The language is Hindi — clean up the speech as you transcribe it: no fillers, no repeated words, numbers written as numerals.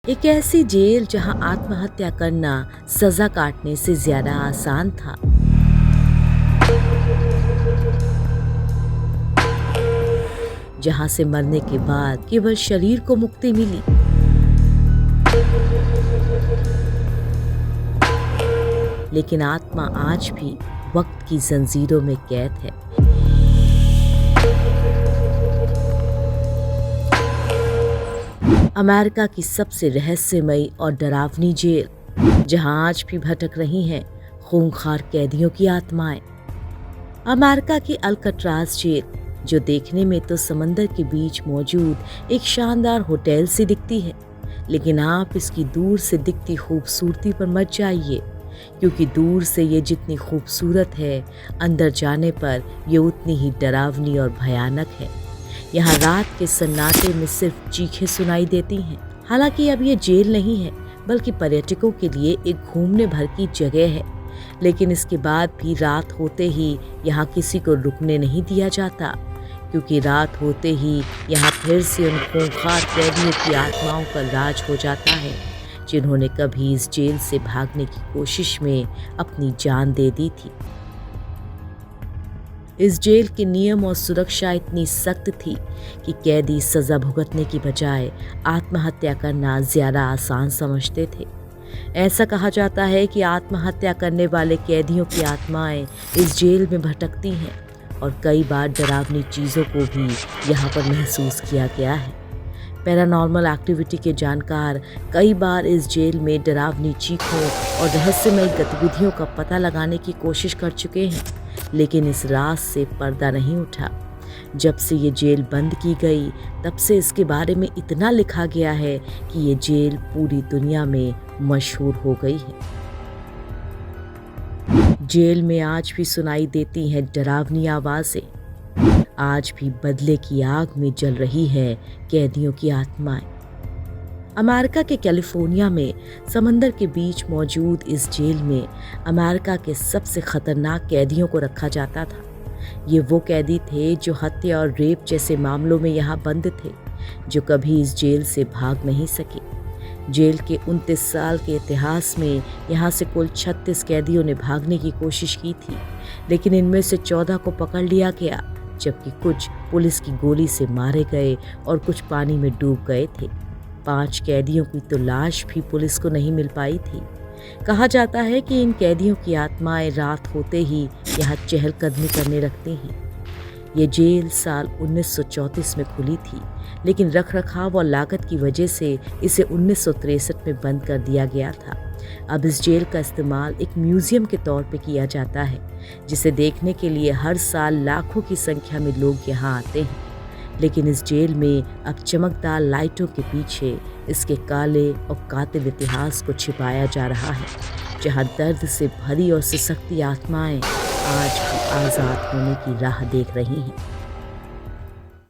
एक ऐसी जेल जहां आत्महत्या करना सजा काटने से ज्यादा आसान था। जहां से मरने के बाद केवल शरीर को मुक्ति मिली। लेकिन आत्मा आज भी वक्त की जंजीरों में कैद है। अमेरिका की सबसे रहस्यमयी और डरावनी जेल, जहां आज भी भटक रही हैं खूंखार कैदियों की आत्माएं। अमेरिका की अल्काट्राज जेल, जो देखने में तो समंदर के बीच मौजूद एक शानदार होटल सी दिखती है, लेकिन आप इसकी दूर से दिखती खूबसूरती पर मत जाइए, क्योंकि दूर से ये जितनी खूबसूरत है, अंदर जाने पर ये उतनी ही डरावनी और भयानक है। यहाँ रात के सन्नाटे में सिर्फ चीखें सुनाई देती हैं। हालांकि अब ये जेल नहीं है, बल्कि पर्यटकों के लिए एक घूमने भर की जगह है। लेकिन इसके बाद भी रात होते ही यहाँ किसी को रुकने नहीं दिया जाता, क्योंकि रात होते ही यहाँ फिर से उन खूंखार कैदियों की आत्माओं का राज हो जाता है, जिन्होंने कभी इस जेल से भागने की कोशिश में अपनी जान दे दी थी। इस जेल के नियम और सुरक्षा इतनी सख्त थी कि कैदी सजा भुगतने की बजाय आत्महत्या करना ज्यादा आसान समझते थे। ऐसा कहा जाता है कि आत्महत्या करने वाले कैदियों की आत्माएं इस जेल में भटकती हैं और कई बार डरावनी चीज़ों को भी यहाँ पर महसूस किया गया है। पैरानॉर्मल एक्टिविटी के जानकार कई बार इस जेल में डरावनी चीखों और रहस्यमय गतिविधियों का पता लगाने की कोशिश कर चुके हैं, लेकिन इस राज से पर्दा नहीं उठा। जब से ये जेल बंद की गई, तब से इसके बारे में इतना लिखा गया है कि ये जेल पूरी दुनिया में मशहूर हो गई है। जेल में आज भी सुनाई देती हैं डरावनी आवाजें। आज भी बदले की आग में जल रही है कैदियों की आत्माएं। अमेरिका के कैलिफोर्निया में समंदर के बीच मौजूद इस जेल में अमेरिका के सबसे खतरनाक कैदियों को रखा जाता था। ये वो कैदी थे जो हत्या और रेप जैसे मामलों में यहाँ बंद थे, जो कभी इस जेल से भाग नहीं सके। जेल के 29 साल के इतिहास में यहाँ से कुल 36 कैदियों ने भागने की कोशिश की थी, लेकिन इनमें से 14 को पकड़ लिया गया, जबकि कुछ पुलिस की गोली से मारे गए और कुछ पानी में डूब गए थे। 5 कैदियों की तो लाश भी पुलिस को नहीं मिल पाई थी। कहा जाता है कि इन कैदियों की आत्माएं रात होते ही यहाँ चहलकदमी करने लगती हैं। ये जेल साल 1934 में खुली थी, लेकिन रखरखाव और लागत की वजह से इसे 1963 में बंद कर दिया गया था। अब इस जेल का इस्तेमाल एक म्यूजियम के तौर पे किया जाता है, जिसे देखने के लिए हर साल लाखों की संख्या में लोग यहाँ आते हैं। लेकिन इस जेल में अब चमकदार लाइटों के पीछे इसके काले और कातिल इतिहास को छिपाया जा रहा है, जहाँ दर्द से भरी और सिसकती आत्माएं आज भी आज़ाद होने की राह देख रही हैं।